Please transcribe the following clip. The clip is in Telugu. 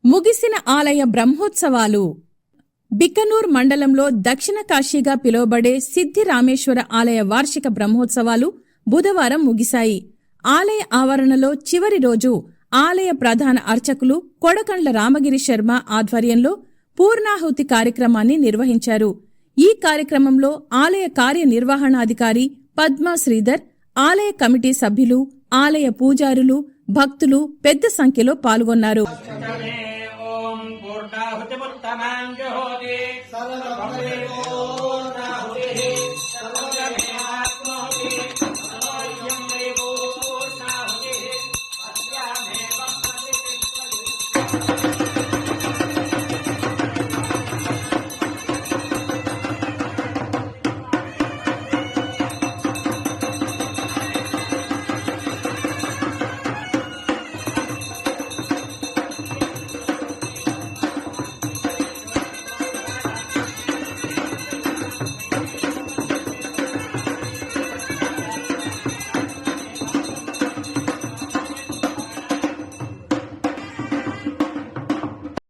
ముగిసిన ఆలయ బ్రహ్మోత్సవాలు. బికనూర్ మండలంలో దక్షిణ కాశీగా పిలువబడే సిద్ధిరామేశ్వర ఆలయ వార్షిక బ్రహ్మోత్సవాలు బుధవారం ముగిశాయి. ఆలయ ఆవరణలో చివరి రోజు ఆలయ ప్రధాన అర్చకులు కొడకండ్ల రామగిరి శర్మ ఆధ్వర్యంలో పూర్ణాహుతి కార్యక్రమాన్ని నిర్వహించారు. ఈ కార్యక్రమంలో ఆలయ కార్యనిర్వహణాధికారి పద్మా శ్రీధర్, ఆలయ కమిటీ సభ్యులు, ఆలయ పూజారులు, భక్తులు పెద్ద సంఖ్యలో పాల్గొన్నారు. सर्वं